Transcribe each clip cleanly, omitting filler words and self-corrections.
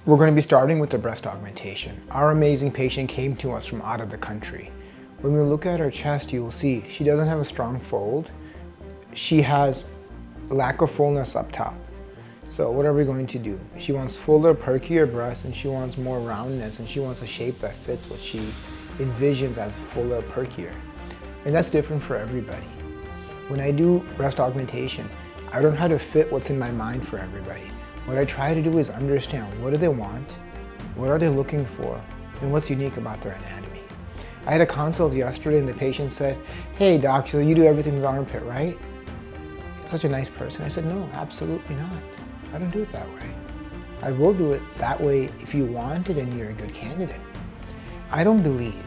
We're going to be starting with the breast augmentation. Our amazing patient came to us from out of the country. When we look at her chest, you will see she doesn't have a strong fold. She has lack of fullness up top. So what are we going to do? She wants fuller, perkier breasts, and she wants more roundness, and she wants a shape that fits what she envisions as fuller, perkier. And that's different for everybody. When I do breast augmentation, I don't try to fit what's in my mind for everybody. What I try to do is understand what do they want, what are they looking for, and what's unique about their anatomy. I had a consult yesterday and the patient said, "Hey doc, so you do everything with the armpit, right?" Such a nice person. I said, "No, absolutely not. I don't do it that way. I will do it that way if you want it and you're a good candidate." I don't believe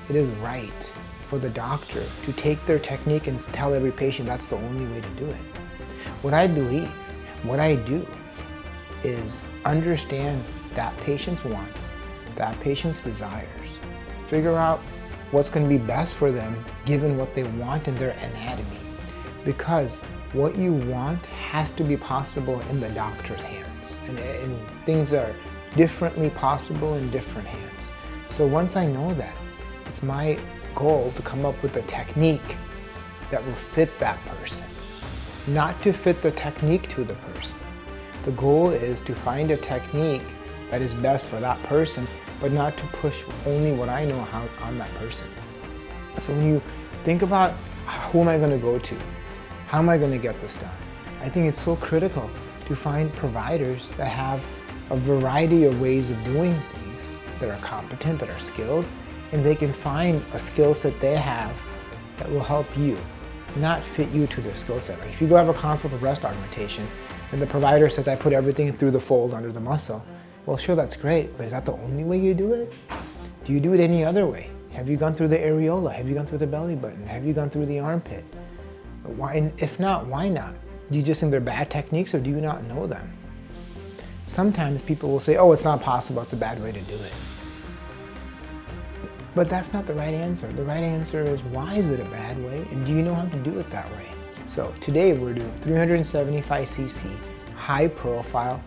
it is right for the doctor to take their technique and tell every patient that's the only way to do it. What I believe, what I do, is understand that patient's wants, that patient's desires, figure out what's going to be best for them given what they want in their anatomy. Because what you want has to be possible in the doctor's hands, and things are differently possible in different hands. So once I know that, it's my goal to come up with a technique that will fit that person, not to fit the technique to the person. The goal is to find a technique that is best for that person, but not to push only what I know how on that person. So when you think about who am I going to go to? How am I going to get this done? I think it's so critical to find providers that have a variety of ways of doing things, that are competent, that are skilled, and they can find a skill set they have that will help you, not fit you to their skill set. Like if you go have a consult for breast augmentation and the provider says, "I put everything through the fold under the muscle," well, sure, that's great, but is that the only way you do it? Do you do it any other way? Have you gone through the areola? Have you gone through the belly button? Have you gone through the armpit? Why, and if not, why not? Do you just think they're bad techniques, or do you not know them? Sometimes people will say, "Oh, it's not possible, it's a bad way to do it." But that's not the right answer. The right answer is, why is it a bad way, and do you know how to do it that way? So today we're doing 375 cc, high profile,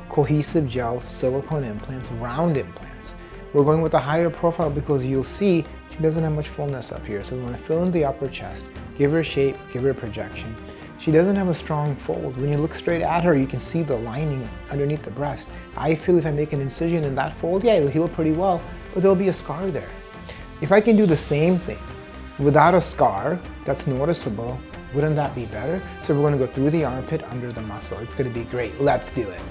cohesive gel silicone implants, round implants. We're going with a higher profile because you'll see she doesn't have much fullness up here. So we want to fill in the upper chest, give her shape, give her projection. She doesn't have a strong fold. When you look straight at her, you can see the lining underneath the breast. I feel if I make an incision in that fold, yeah, it'll heal pretty well, but there'll be a scar there. If I can do the same thing without a scar that's noticeable, wouldn't that be better? So we're going to go through the armpit under the muscle. It's going to be great. Let's do it.